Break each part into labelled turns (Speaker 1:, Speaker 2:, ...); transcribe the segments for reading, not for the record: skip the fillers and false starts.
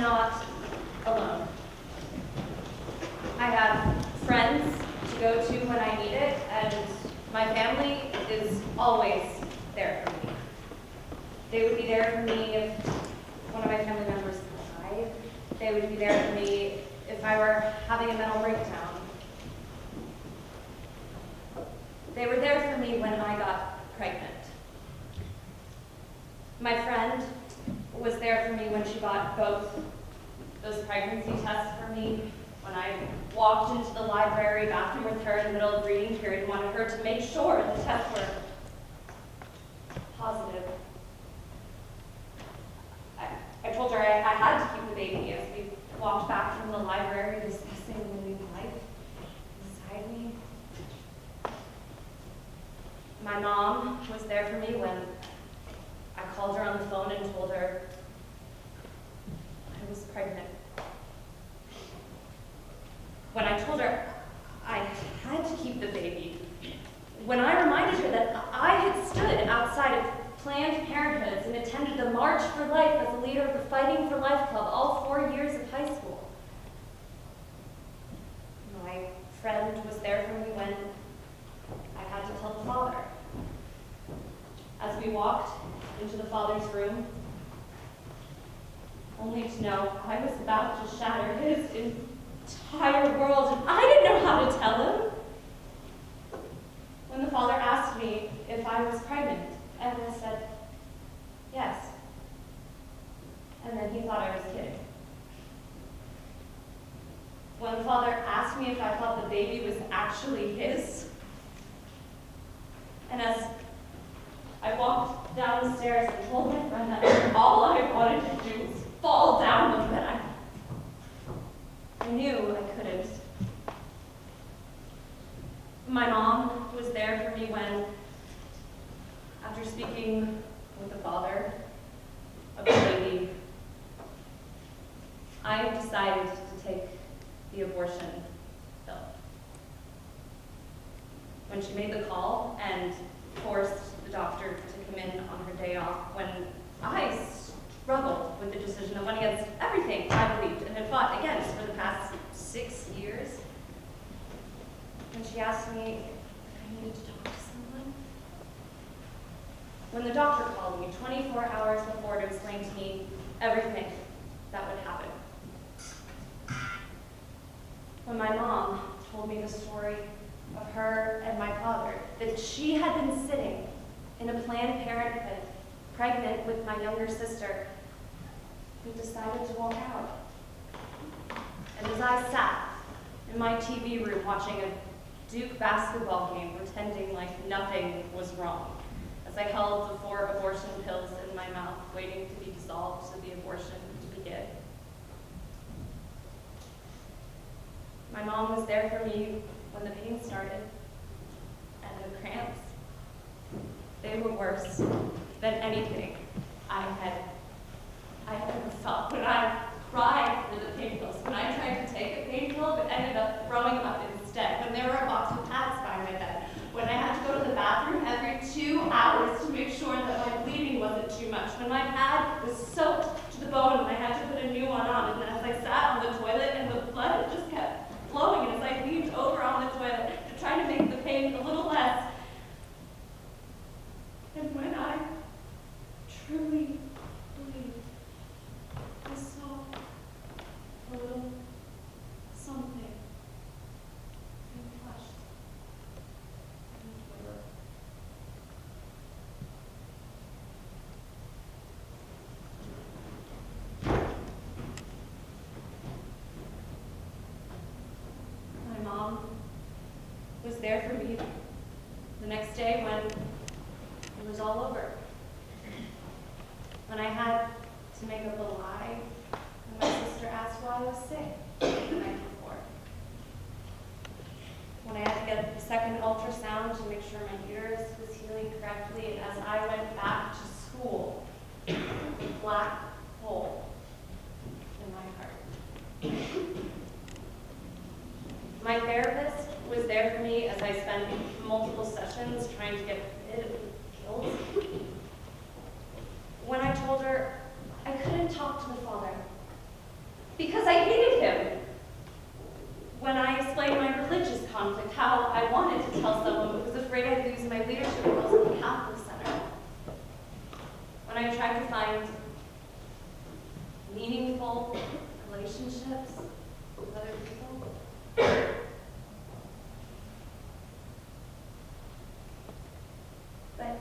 Speaker 1: not alone. I have friends to go to when I need it, and my family is always there for me. They would be there for me if one of my family members died. They would be there for me if I were having a mental breakdown. They were there for me when I got pregnant. My friend was there for me when she got both those pregnancy tests for me, when I walked into the library bathroom with her in the middle of reading period and wanted her to make sure the tests were positive. I told her I had to keep the baby as we walked back from the library discussing the new life inside me. My mom was there for me when I called her on the phone and told her I was pregnant. When I told her I had to keep the baby. When I reminded her that I had stood outside of Planned Parenthoods and attended the March for Life as a leader of the Fighting for Life Club all 4 years of high school. My friend was there for me when I had to tell the father. As we walked into the father's room, only to know I was about to shatter his entire world, and I didn't know how to tell him. When the father asked me if I was pregnant, and I said, yes. And then he thought I was kidding. When the father asked me if I thought the baby was actually his, and as I walked down the stairs and told my friend that all I wanted to do was fall down the bed, I knew I couldn't. My mom was there for me when, after speaking with the father of the baby, I decided to take the abortion pill. When she made the call and forced the doctor to come in on her day off, when I struggled with the decision that went against everything I believed and had fought against for the past 6 years, when she asked me if I needed to talk to someone, when the doctor called me 24 hours before to explain to me everything that would happen, when my mom told me the story of her and my father, that she had been sitting in a Planned Parenthood, pregnant with my younger sister, who decided to walk out. And as I sat in my TV room watching a Duke basketball game, pretending like nothing was wrong, as I held the 4 abortion pills in my mouth, waiting to be dissolved so the abortion to begin. My mom was there for me when the pain started, and the cramps. They were worse than anything I had ever felt. When I cried for the pain pills, when I tried to take a pain pill but ended up throwing up instead, when there were a box of pads by my bed, when I had to go to the bathroom every 2 hours to make sure that my bleeding wasn't too much, when my pad was soaked to the bone and I had to put a new one on, and as I sat on the toilet and the blood just kept flowing, and as I leaned over on the toilet to try to make the pain a little less, and when I truly believed I saw a little something being flushed in the toilet. My mom was there for me the next day when it was all over. When I had to make up a lie, and my sister asked why I was sick the night before. When I had to get a second ultrasound to make sure my uterus was healing correctly, and as I went back to school, a black hole in my heart. My therapist was there for me as I spent multiple sessions trying to get rid of guilt. When I told her I couldn't talk to the father, because I hated him. When I explained my religious conflict, how I wanted to tell someone but was afraid I'd lose my leadership roles at the Catholic Center. When I tried to find meaningful relationships with other people. But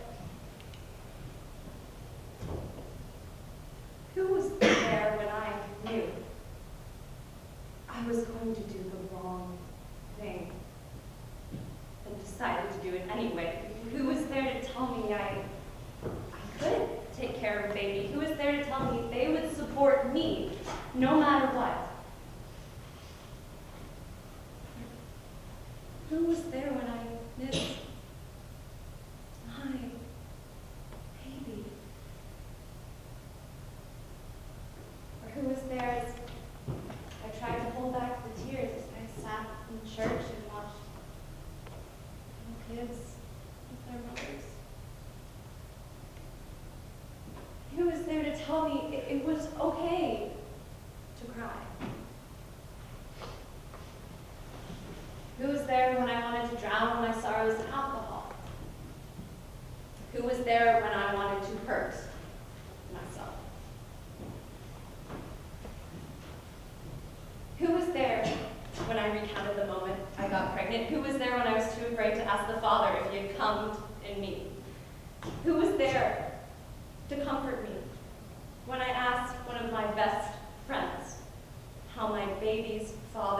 Speaker 1: who was there when I knew I was going to do the wrong thing and decided to do it anyway? Who was there to tell me I could take care of a baby? Who was there to tell me they would support me no matter what? Who was there when I missed my baby? Or who was there as I tried to hold back the tears as I sat in church and watched little kids with their mothers? Who was there to tell me it was okay to cry? Who was there when I wanted to drown my sorrows in alcohol? Who was there when I wanted to hurt myself? Who was there when I recounted the moment I got pregnant? Who was there when I was too afraid to ask the Father if he had come in me? Who was there to comfort me when I asked one of my best friends how my baby's father